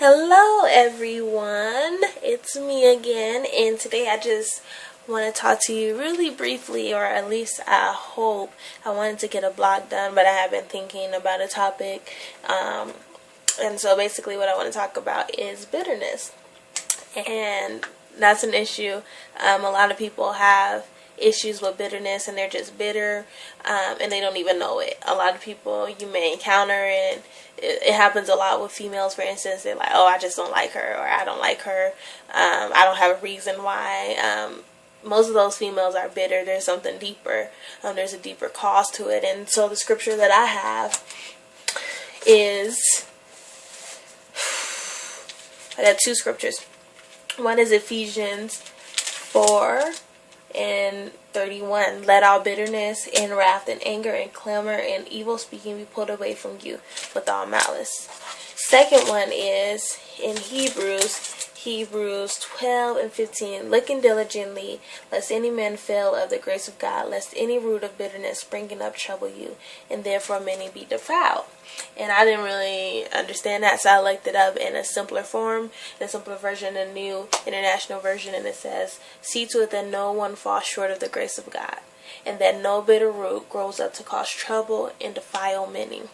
Hello everyone, it's me again, and today I just want to talk to you really briefly, or at least I hope. I wanted to get a blog done, but I have been thinking about a topic, and so basically what I want to talk about is bitterness, and that's an issue. A lot of people have issues with bitterness, and they're just bitter, and they don't even know it. A lot of people you may encounter, and it happens a lot with females. For instance, they're like, "Oh, I just don't like her," or "I don't like her. I don't have a reason why." Most of those females are bitter. There's something deeper. There's a deeper cause to it, and so the scripture that I have is, I got two scriptures. One is Ephesians 4:31. Let all bitterness and wrath and anger and clamor and evil speaking be put away from you with all malice. Second one is in Hebrews 12:15. Looking diligently, lest any man fail of the grace of God, lest any root of bitterness springing up trouble you, and therefore many be defiled. And I didn't really understand that, so I looked it up in a simpler form, in a simpler version, a New International Version, and it says, "See to it that no one falls short of the grace of God, and that no bitter root grows up to cause trouble and defile many."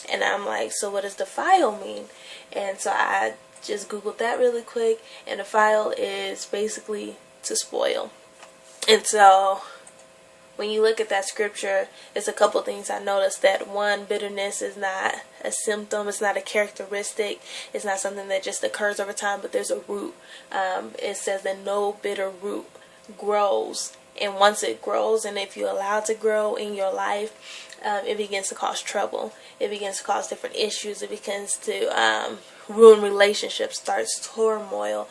And I'm like, so what does defile mean? And so I just Googled that really quick, and defile is basically to spoil. And so when you look at that scripture, there's a couple things I noticed. That one, bitterness is not a symptom, it's not a characteristic, it's not something that just occurs over time, but there's a root. It says that no bitter root grows, and once it grows, and if you allow it to grow in your life, it begins to cause trouble. It begins to cause different issues. It begins to ruin relationships, starts turmoil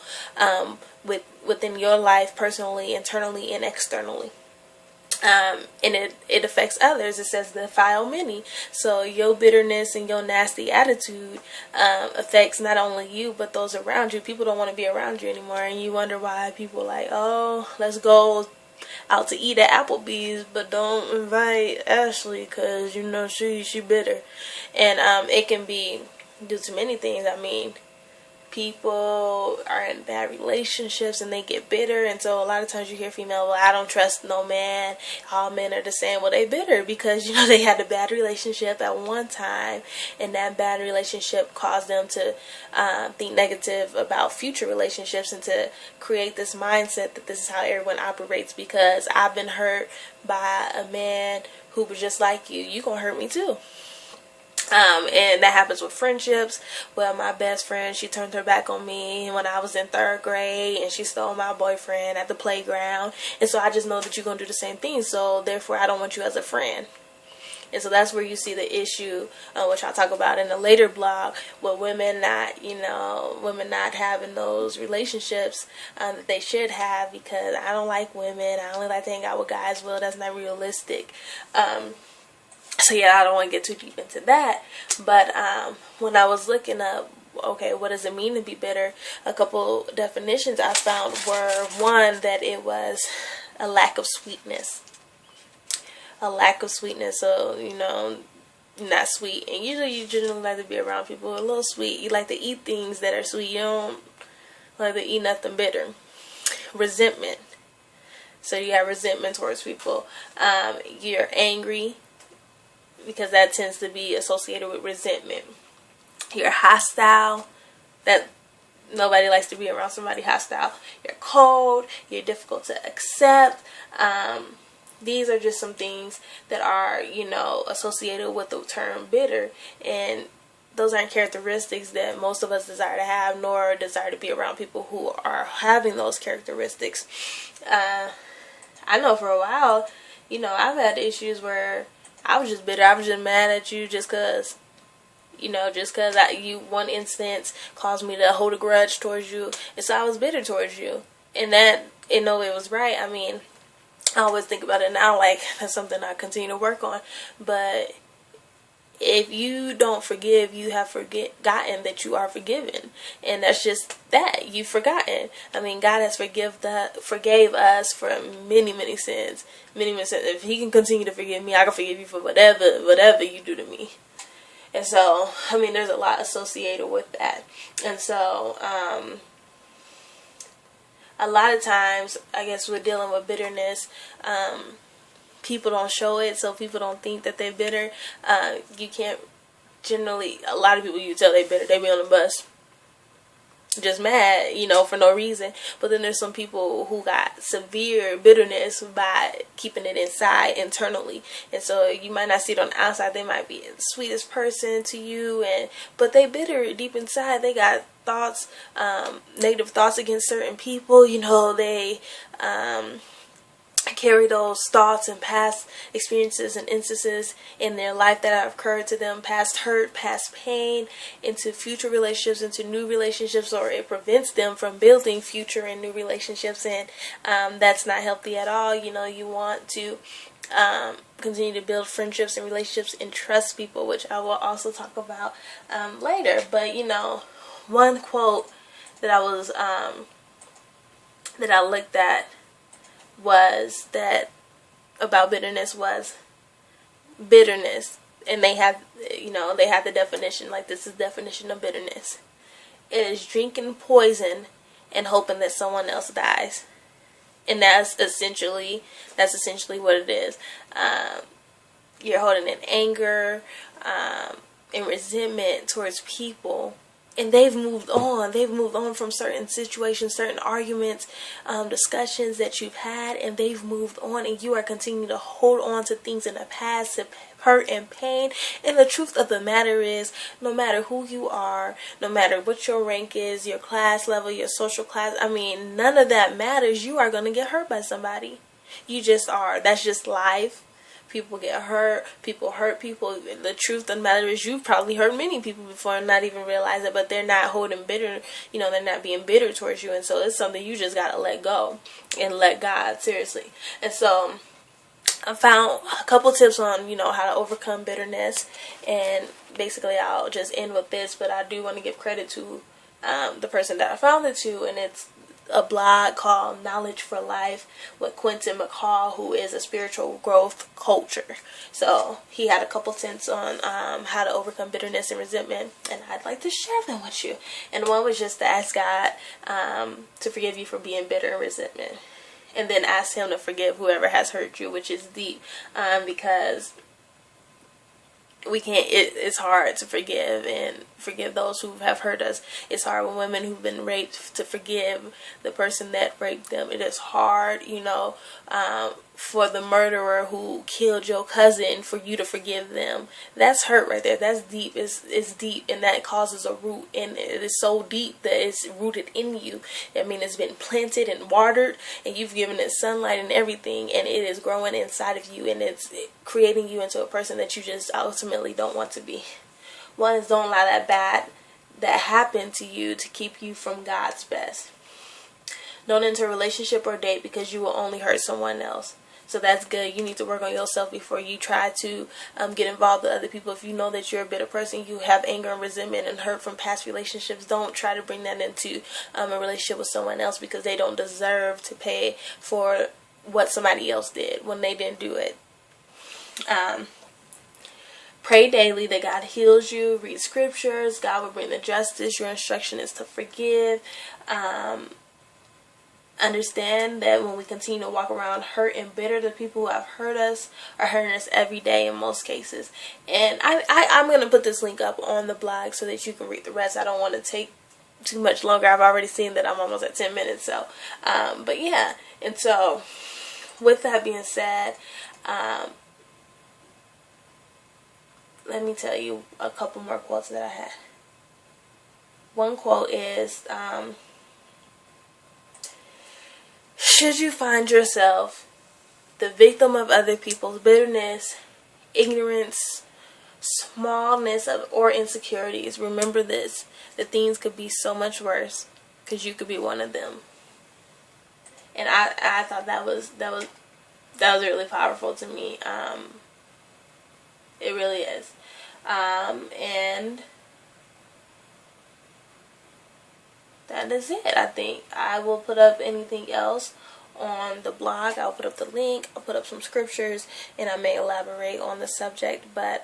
within your life, personally, internally, and externally. And it affects others. It says defile many. So your bitterness and your nasty attitude affects not only you, but those around you. People don't want to be around you anymore, and you wonder why people are like, "Oh, let's go out to eat at Applebee's, but don't invite Ashley because you know she bitter." And it can be due to many things. I mean, people are in bad relationships and they get bitter, and so a lot of times you hear female, "Well, I don't trust no man, all men are the same." Well, they bitter because they had a bad relationship at one time, and that bad relationship caused them to think negative about future relationships, and to create this mindset that this is how everyone operates. Because I've been hurt by a man who was just like you gonna hurt me too. And that happens with friendships. Well, my best friend, she turned her back on me when I was in 3rd grade, and she stole my boyfriend at the playground. And so I just know that you're going to do the same thing, so therefore I don't want you as a friend. And so that's where you see the issue, which I'll talk about in a later blog, with women not having those relationships that they should have, because I don't like women, I only like to hang out with guys. Well, that's not realistic. So yeah, I don't want to get too deep into that. But when I was looking up, okay, what does it mean to be bitter? A couple definitions I found were, one, that it was a lack of sweetness. A lack of sweetness. So, not sweet. And usually you generally like to be around people who are a little sweet. You like to eat things that are sweet. You don't like to eat nothing bitter. Resentment. So you have resentment towards people. You're angry, because that tends to be associated with resentment. You're hostile. That nobody likes to be around somebody hostile. You're cold. You're difficult to accept. These are just some things that are, associated with the term bitter. And those aren't characteristics that most of us desire to have, nor desire to be around people who are having those characteristics. I know for a while, I've had issues where I was just bitter. I was just mad at you just because you, one instance, caused me to hold a grudge towards you. And so I was bitter towards you. And that, in no way, was right. I mean, I always think about it now, like, that's something I continue to work on. But if you don't forgive, you have forgotten that you are forgiven. And that's just that. You've forgotten. I mean, God has forgave us for many, many sins. Many, many sins. If He can continue to forgive me, I can forgive you for whatever you do to me. And so, I mean, there's a lot associated with that. And so, a lot of times, I guess, we're dealing with bitterness. People don't show it, so people don't think that they're bitter. You can't generally, a lot of people, you tell they're bitter, they be on the bus just mad, for no reason. But then there's some people who got severe bitterness by keeping it inside internally. And so you might not see it on the outside. They might be the sweetest person to you, but they bitter deep inside. They got thoughts, negative thoughts against certain people. They carry those thoughts and past experiences and instances in their life that have occurred to them, past hurt, past pain, into future relationships, into new relationships, or it prevents them from building future and new relationships, and that's not healthy at all. You want to continue to build friendships and relationships and trust people, which I will also talk about later. But one quote that I was that I looked at was that about bitterness was bitterness, and they have the definition, like, this is the definition of bitterness: it is drinking poison and hoping that someone else dies. And that's essentially what it is. You're holding in anger and resentment towards people, and they've moved on. They've moved on from certain situations, certain arguments, discussions that you've had, and they've moved on, and you are continuing to hold on to things in the past, to hurt and pain. And the truth of the matter is, no matter who you are, no matter what your rank is, your class level, your social class, none of that matters. You are going to get hurt by somebody. You just are. That's just life. People get hurt. People hurt people. The truth of the matter is, you've probably hurt many people before and not even realize it, but they're not holding bitter, they're not being bitter towards you. And so it's something you just got to let go and let God, seriously. And so I found a couple tips on, how to overcome bitterness. And basically I'll just end with this, but I do want to give credit to the person that I found it to, and it's a blog called Knowledge for Life with Quentin McCall, who is a spiritual growth coacher. So he had a couple tips on how to overcome bitterness and resentment, and I'd like to share them with you. And one was just to ask God to forgive you for being bitter and resentment, and then ask him to forgive whoever has hurt you, which is deep, because we can't, it's hard to forgive those who have hurt us. It's hard when women who've been raped to forgive the person that raped them. It is hard, for the murderer who killed your cousin, for you to forgive them. That's hurt right there. That's deep. It's deep, and that causes a root, and it is so deep that it's rooted in you. It's been planted and watered, and you've given it sunlight and everything, and it is growing inside of you, and it's creating you into a person that you just ultimately don't want to be. One is, don't allow that bad that happened to you to keep you from God's best. Don't enter a relationship or date because you will only hurt someone else. So that's good. You need to work on yourself before you try to get involved with other people. If you know that you're a bitter person, you have anger and resentment and hurt from past relationships, don't try to bring that into a relationship with someone else, because they don't deserve to pay for what somebody else did when they didn't do it. Pray daily that God heals you. Read scriptures. God will bring the justice. Your instruction is to forgive. Understand that when we continue to walk around hurt and bitter, the people who have hurt us are hurting us every day in most cases. And I'm going to put this link up on the blog so that you can read the rest. I don't want to take too much longer. I've already seen that I'm almost at 10 minutes. So, but yeah. And so, with that being said, let me tell you a couple more quotes that I had. One quote is, should you find yourself the victim of other people's bitterness, ignorance, smallness, or insecurities, remember this: that things could be so much worse, because you could be one of them. And I thought that was really powerful to me. It really is. And that is it, I think. I will put up anything else on the blog. I'll put up the link. I'll put up some scriptures, and I may elaborate on the subject. But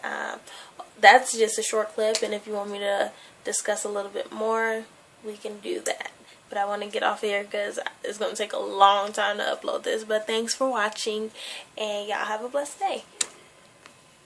that's just a short clip, and if you want me to discuss a little bit more, we can do that. But I want to get off here because it's going to take a long time to upload this. But thanks for watching, and y'all have a blessed day.